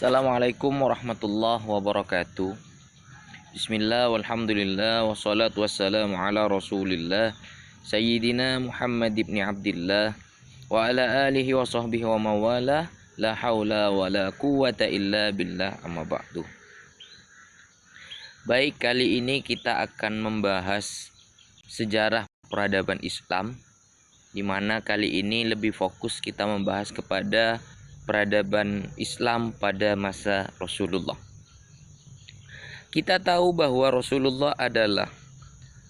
Assalamualaikum warahmatullahi wabarakatuh. Bismillah walhamdulillah wassalatu wassalamu ala rasulillah Sayyidina Muhammad ibn Abdillah wa ala alihi wa sahbihi wa mawala. La hawla wa la quwata illa billah, amma ba'du. Baik, kali ini kita akan membahas sejarah peradaban Islam, di mana kali ini lebih fokus kita membahas kepada peradaban Islam pada masa Rasulullah. Kita tahu bahwa Rasulullah adalah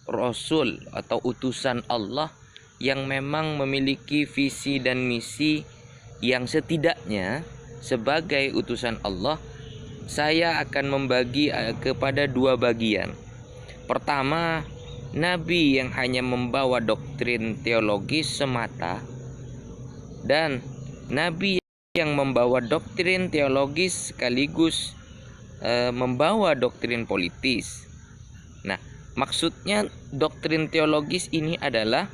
Rasul atau utusan Allah yang memang memiliki visi dan misi yang setidaknya sebagai utusan Allah saya akan membagi kepada dua bagian. Pertama, Nabi yang hanya membawa doktrin teologis semata, dan Nabi yang membawa doktrin teologis sekaligus membawa doktrin politis. Nah, maksudnya doktrin teologis ini adalah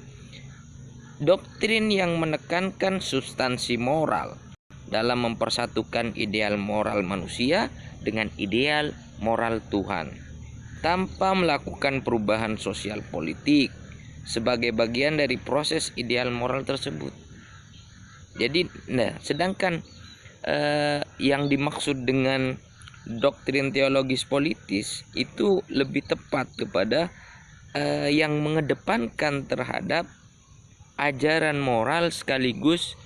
doktrin yang menekankan substansi moral dalam mempersatukan ideal moral manusia dengan ideal moral Tuhan, tanpa melakukan perubahan sosial politik sebagai bagian dari proses ideal moral tersebut. Jadi, sedangkan yang dimaksud dengan doktrin teologis politis itu lebih tepat kepada yang mengedepankan terhadap ajaran moral sekaligus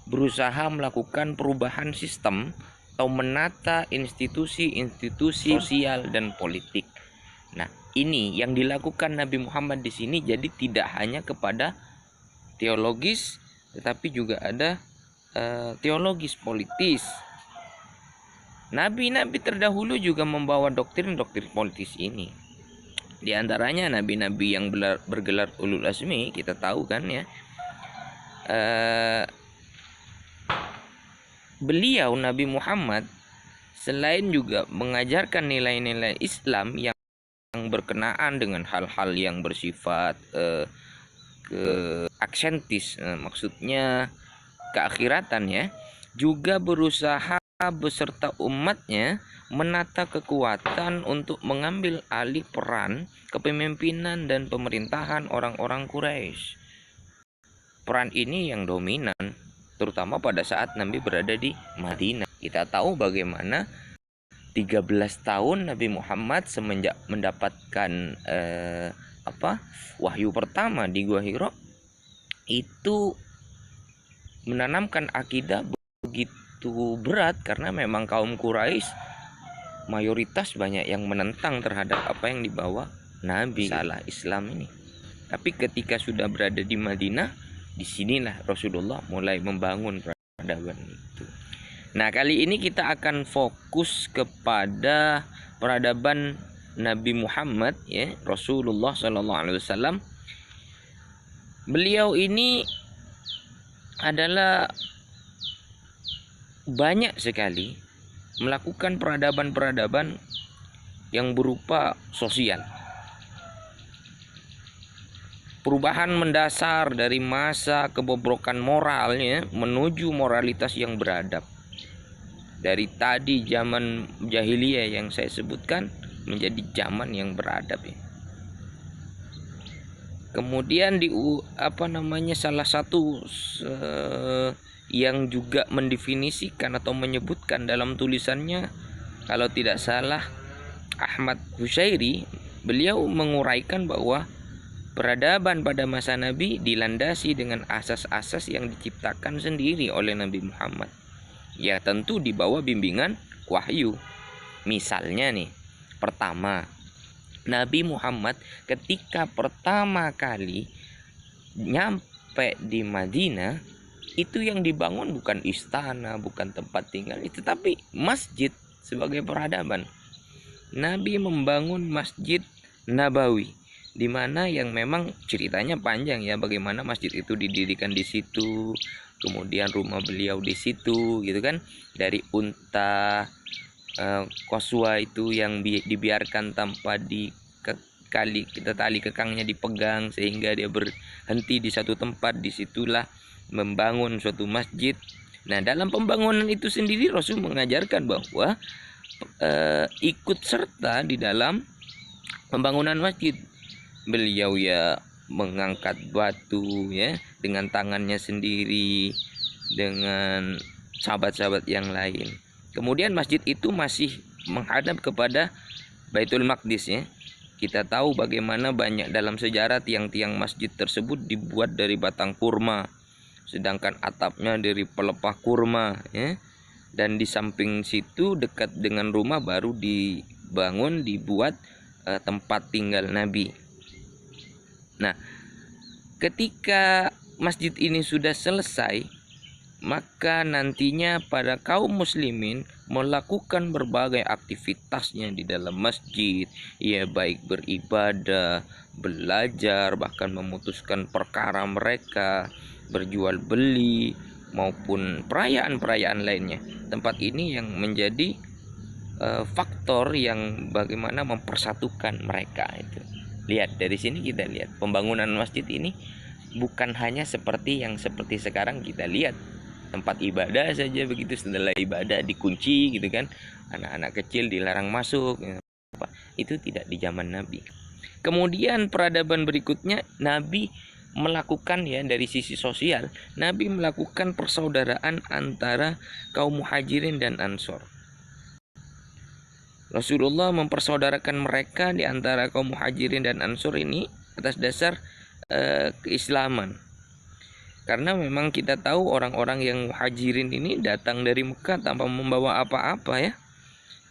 berusaha melakukan perubahan sistem atau menata institusi-institusi sosial dan politik. Nah, ini yang dilakukan Nabi Muhammad di sini, jadi tidak hanya kepada teologis, tetapi juga ada teologis politis. Nabi-nabi terdahulu juga membawa doktrin-doktrin politis ini. Di antaranya nabi-nabi yang bergelar ulul azmi, kita tahu kan ya. Beliau Nabi Muhammad selain juga mengajarkan nilai-nilai Islam yang berkenaan dengan hal-hal yang bersifat aksentis, maksudnya keakhiratan ya, juga berusaha beserta umatnya menata kekuatan untuk mengambil alih peran kepemimpinan dan pemerintahan orang-orang Quraisy. Peran ini yang dominan terutama pada saat Nabi berada di Madinah. Kita tahu bagaimana 13 tahun Nabi Muhammad semenjak mendapatkan wahyu pertama di Gua Hira itu menanamkan akidah begitu berat, karena memang kaum Quraisy mayoritas banyak yang menentang terhadap apa yang dibawa Nabi salah Islam ini. Tapi ketika sudah berada di Madinah, disinilah Rasulullah mulai membangun peradaban itu. Nah, kali ini kita akan fokus kepada peradaban Nabi Muhammad ya, Rasulullah SAW. Beliau ini adalah banyak sekali melakukan peradaban-peradaban yang berupa sosial. Perubahan mendasar dari masa kebobrokan moralnya menuju moralitas yang beradab. Dari tadi zaman jahiliyah yang saya sebutkan menjadi zaman yang beradab ya. Kemudian salah satu yang juga mendefinisikan atau menyebutkan dalam tulisannya, kalau tidak salah Ahmad Husyairi, beliau menguraikan bahwa peradaban pada masa Nabi dilandasi dengan asas-asas yang diciptakan sendiri oleh Nabi Muhammad. Ya, tentu di bawah bimbingan wahyu. Misalnya nih, pertama, Nabi Muhammad ketika pertama kali nyampe di Madinah, itu yang dibangun bukan istana, bukan tempat tinggal, tetapi masjid sebagai peradaban. Nabi membangun Masjid Nabawi, di mana yang memang ceritanya panjang ya, bagaimana masjid itu didirikan di situ, kemudian rumah beliau di situ gitu kan, dari unta Qaswa itu yang dibiarkan tanpa tali kekangnya dipegang sehingga dia berhenti di satu tempat. Disitulah membangun suatu masjid Nah, dalam pembangunan itu sendiri Rasul mengajarkan bahwa ikut serta di dalam pembangunan masjid. Beliau ya mengangkat batu ya dengan tangannya sendiri dengan sahabat-sahabat yang lain. Kemudian masjid itu masih menghadap kepada Baitul Maqdis ya. Kita tahu bagaimana banyak dalam sejarah tiang-tiang masjid tersebut dibuat dari batang kurma, sedangkan atapnya dari pelepah kurma ya. Dan di samping situ dekat dengan rumah baru dibuat tempat tinggal Nabi. Nah, ketika masjid ini sudah selesai, maka nantinya para kaum muslimin melakukan berbagai aktivitasnya di dalam masjid, ya baik beribadah, belajar, bahkan memutuskan perkara mereka, berjual beli maupun perayaan-perayaan lainnya. Tempat ini yang menjadi faktor yang bagaimana mempersatukan mereka itu. Lihat dari sini, kita lihat pembangunan masjid ini bukan hanya seperti sekarang kita lihat tempat ibadah saja begitu, setelah ibadah dikunci gitu kan, anak-anak kecil dilarang masuk. Itu tidak di zaman Nabi. Kemudian peradaban berikutnya, Nabi melakukan ya dari sisi sosial, Nabi melakukan persaudaraan antara kaum Muhajirin dan Ansor. Rasulullah mempersaudarakan mereka di antara kaum Muhajirin dan Ansor ini atas dasar keislaman. Karena memang kita tahu orang-orang yang Muhajirin ini datang dari Mekah tanpa membawa apa-apa ya.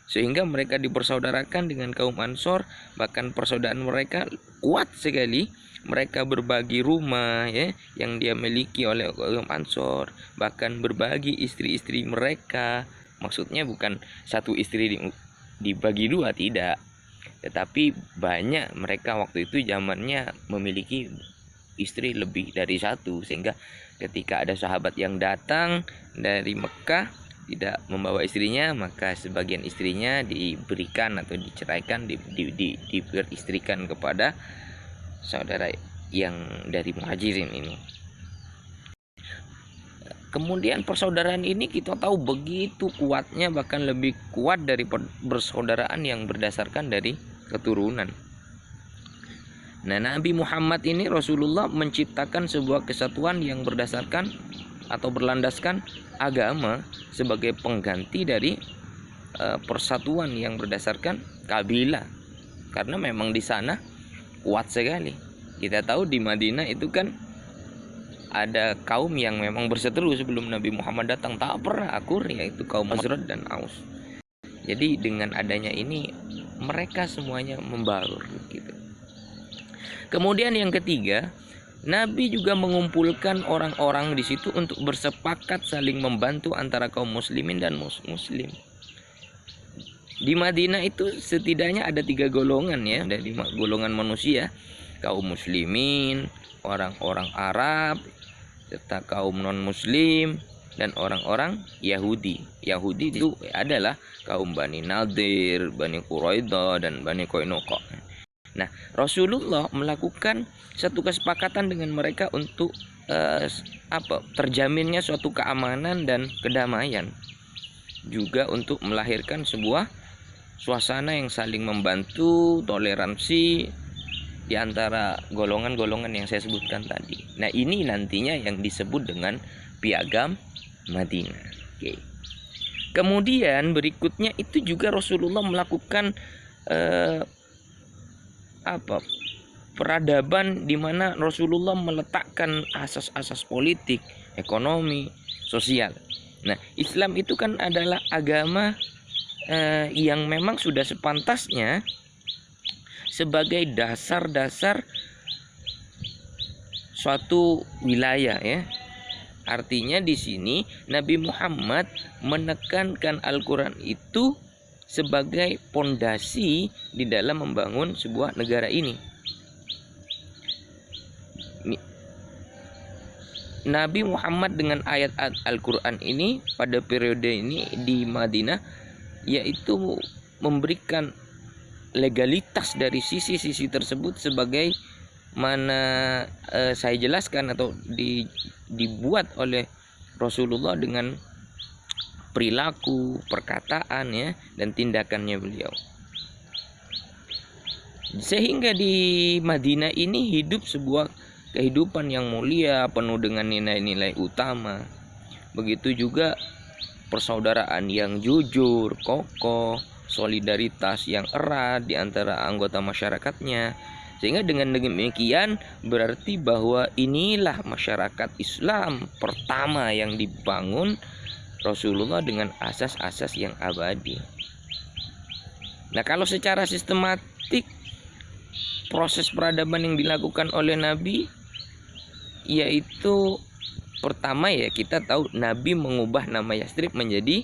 Sehingga mereka dipersaudarakan dengan kaum Ansor, bahkan persaudaraan mereka kuat sekali. Mereka berbagi rumah ya yang dia miliki oleh kaum Ansor, bahkan berbagi istri-istri mereka. Maksudnya bukan satu istri dibagi dua, tidak, tetapi banyak mereka waktu itu zamannya memiliki istri lebih dari satu, sehingga ketika ada sahabat yang datang dari Mekah tidak membawa istrinya, maka sebagian istrinya diberikan atau diceraikan, diberistrikan kepada saudara yang dari Muhajirin ini. Kemudian persaudaraan ini kita tahu begitu kuatnya, bahkan lebih kuat dari persaudaraan yang berdasarkan dari keturunan. Nah, Nabi Muhammad ini, Rasulullah menciptakan sebuah kesatuan yang berdasarkan atau berlandaskan agama sebagai pengganti dari persatuan yang berdasarkan kabilah. Karena memang di sana kuat sekali. Kita tahu di Madinah itu kan ada kaum yang memang berseteru sebelum Nabi Muhammad datang, tak pernah akur, yaitu kaum Khazraj dan Aus. Jadi dengan adanya ini mereka semuanya membaur gitu. Kemudian yang ketiga, Nabi juga mengumpulkan orang-orang di situ untuk bersepakat saling membantu antara kaum muslimin dan muslim. Di Madinah itu setidaknya ada 3 golongan ya, dari golongan manusia, kaum muslimin, orang-orang Arab, serta kaum non-muslim dan orang-orang Yahudi. Yahudi itu adalah kaum Bani Nadir, Bani Quraidah, dan Bani Qainuqa. Nah, Rasulullah melakukan satu kesepakatan dengan mereka untuk terjaminnya suatu keamanan dan kedamaian, juga untuk melahirkan sebuah suasana yang saling membantu, toleransi di antara golongan-golongan yang saya sebutkan tadi. Nah, ini nantinya yang disebut dengan Piagam Madinah. Oke. Kemudian berikutnya itu juga Rasulullah melakukan peradaban, di mana Rasulullah meletakkan asas-asas politik, ekonomi, sosial. Nah, Islam itu kan adalah agama yang memang sudah sepantasnya sebagai dasar-dasar suatu wilayah ya. Artinya di sini Nabi Muhammad menekankan Al-Qur'an itu sebagai pondasi di dalam membangun sebuah negara ini. Nabi Muhammad dengan ayat Al-Qur'an ini pada periode ini di Madinah yaitu memberikan legalitas dari sisi-sisi tersebut, sebagai mana saya jelaskan atau dibuat oleh Rasulullah dengan perilaku, perkataan ya, dan tindakannya beliau. Sehingga di Madinah ini hidup sebuah kehidupan yang mulia, penuh dengan nilai-nilai utama. Begitu juga persaudaraan yang jujur, kokoh, solidaritas yang erat di antara anggota masyarakatnya. Sehingga dengan demikian berarti bahwa inilah masyarakat Islam pertama yang dibangun Rasulullah dengan asas-asas yang abadi. Nah, kalau secara sistematik proses peradaban yang dilakukan oleh Nabi, yaitu pertama ya, kita tahu Nabi mengubah nama Yastrib menjadi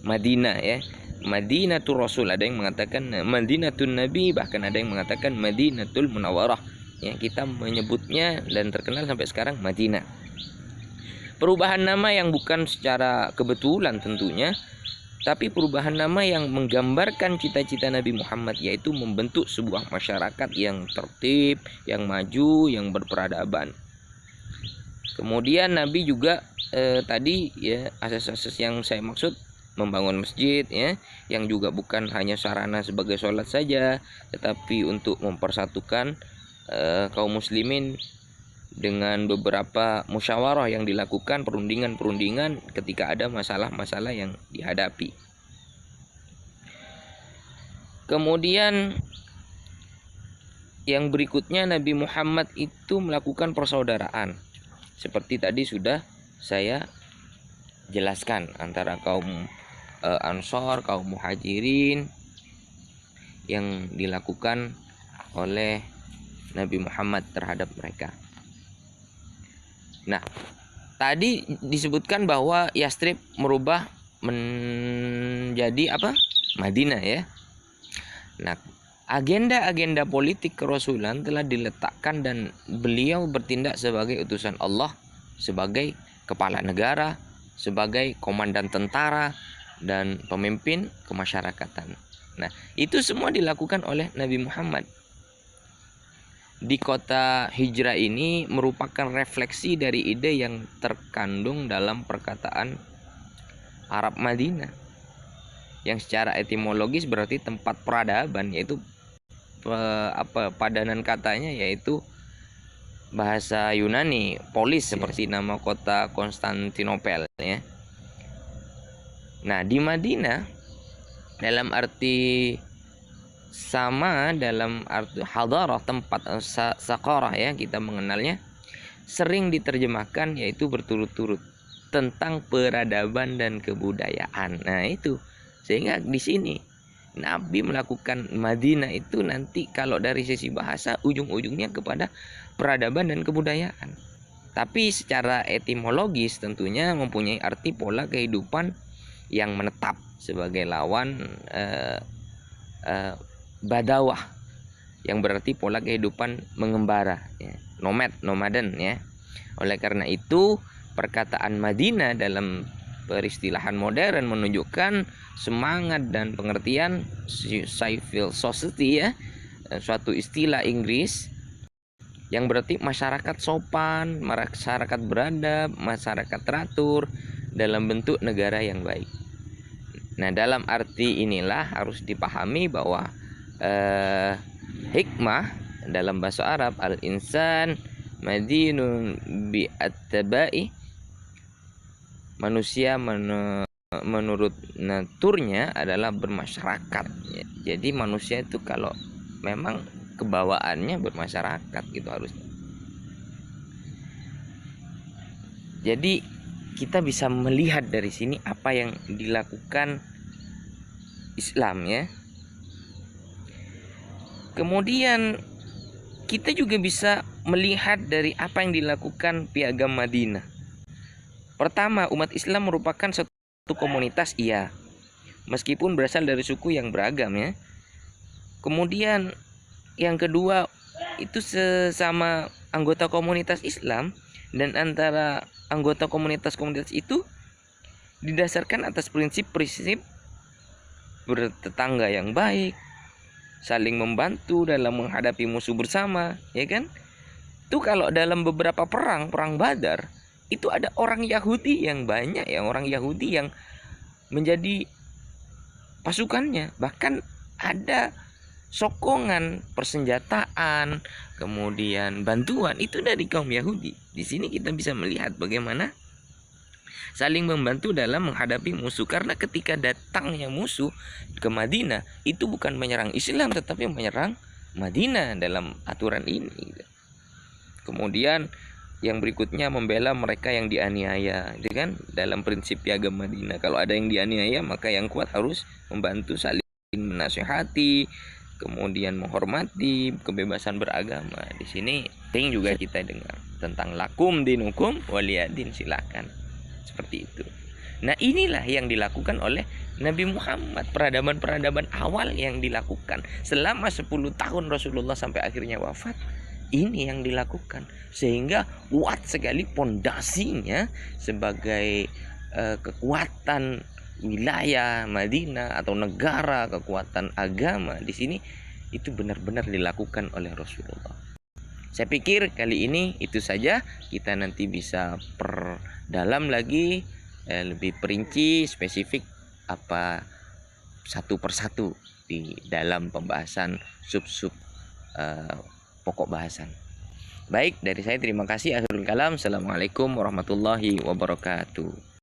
Madinah ya. Madinatul Rasul, ada yang mengatakan Madinatul Nabi, bahkan ada yang mengatakan Madinatul Munawwarah. Ya, kita menyebutnya dan terkenal sampai sekarang Madinah. Perubahan nama yang bukan secara kebetulan tentunya, tapi perubahan nama yang menggambarkan cita-cita Nabi Muhammad, yaitu membentuk sebuah masyarakat yang tertib, yang maju, yang berperadaban. Kemudian Nabi juga tadi ya, asas-asas yang saya maksud, membangun masjid ya, yang juga bukan hanya sarana sebagai sholat saja, tetapi untuk mempersatukan kaum muslimin dengan beberapa musyawarah yang dilakukan, perundingan-perundingan ketika ada masalah-masalah yang dihadapi. Kemudian yang berikutnya, Nabi Muhammad itu melakukan persaudaraan. Seperti tadi sudah saya jelaskan, antara kaum Ansor, kaum Muhajirin yang dilakukan oleh Nabi Muhammad terhadap mereka. Nah, tadi disebutkan bahwa Yastrib merubah menjadi apa? Madinah ya. Nah, agenda-agenda politik kerasulan telah diletakkan dan beliau bertindak sebagai utusan Allah, sebagai kepala negara, sebagai komandan tentara, dan pemimpin kemasyarakatan. Nah, itu semua dilakukan oleh Nabi Muhammad. Di kota hijrah ini merupakan refleksi dari ide yang terkandung dalam perkataan Arab Madinah, yang secara etimologis berarti tempat peradaban, yaitu padanan katanya yaitu bahasa Yunani polis, seperti nama kota Konstantinopel ya. Nah, di Madinah dalam arti sama, dalam arti hadarah, tempat sakarah ya, kita mengenalnya, sering diterjemahkan yaitu berturut-turut tentang peradaban dan kebudayaan. Nah, itu sehingga di sini Nabi melakukan Madinah itu nanti kalau dari sisi bahasa ujung-ujungnya kepada peradaban dan kebudayaan. Tapi secara etimologis tentunya mempunyai arti pola kehidupan yang menetap sebagai lawan badawah, yang berarti pola kehidupan mengembara ya, nomaden ya. Oleh karena itu perkataan Madinah dalam peristilahan modern menunjukkan semangat dan pengertian civil society ya, suatu istilah Inggris yang berarti masyarakat sopan, masyarakat beradab, masyarakat teratur dalam bentuk negara yang baik. Nah, dalam arti inilah harus dipahami bahwa hikmah dalam bahasa Arab, al-insan madinun bi'at-tabai, manusia menurut naturnya adalah bermasyarakat ya. Jadi manusia itu kalau memang kebawaannya bermasyarakat gitu harusnya. Jadi kita bisa melihat dari sini apa yang dilakukan Islam ya. Kemudian kita juga bisa melihat dari apa yang dilakukan Piagam Madinah. Pertama, umat Islam merupakan satu komunitas, iya, meskipun berasal dari suku yang beragam ya. Kemudian yang kedua, itu sesama anggota komunitas Islam, dan antara anggota komunitas-komunitas itu didasarkan atas prinsip-prinsip bertetangga yang baik, saling membantu dalam menghadapi musuh bersama, ya kan? Itu kalau dalam beberapa perang Badar, itu ada orang Yahudi yang banyak, yang orang Yahudi yang menjadi pasukannya. Bahkan ada sokongan persenjataan, kemudian bantuan itu dari kaum Yahudi. Di sini kita bisa melihat bagaimana saling membantu dalam menghadapi musuh. Karena ketika datangnya musuh ke Madinah, itu bukan menyerang Islam tetapi menyerang Madinah dalam aturan ini. Kemudian yang berikutnya membela mereka yang dianiaya, itu kan dalam prinsip piagam Madinah. Kalau ada yang dianiaya, maka yang kuat harus membantu, saling menasihati, kemudian menghormati kebebasan beragama. Di sini penting juga kita dengar tentang lakum dinukum waliyadin, silakan. Seperti itu. Nah, inilah yang dilakukan oleh Nabi Muhammad, peradaban-peradaban awal yang dilakukan selama 10 tahun Rasulullah sampai akhirnya wafat. Ini yang dilakukan sehingga kuat sekali pondasinya sebagai kekuatan wilayah Madinah atau negara, kekuatan agama di sini itu benar-benar dilakukan oleh Rasulullah. Saya pikir kali ini itu saja, kita nanti bisa perdalam lagi lebih perinci, spesifik apa satu persatu di dalam pembahasan sub-sub pokok bahasan. Baik, dari saya terima kasih. Akhirul kalam. Assalamualaikum warahmatullahi wabarakatuh.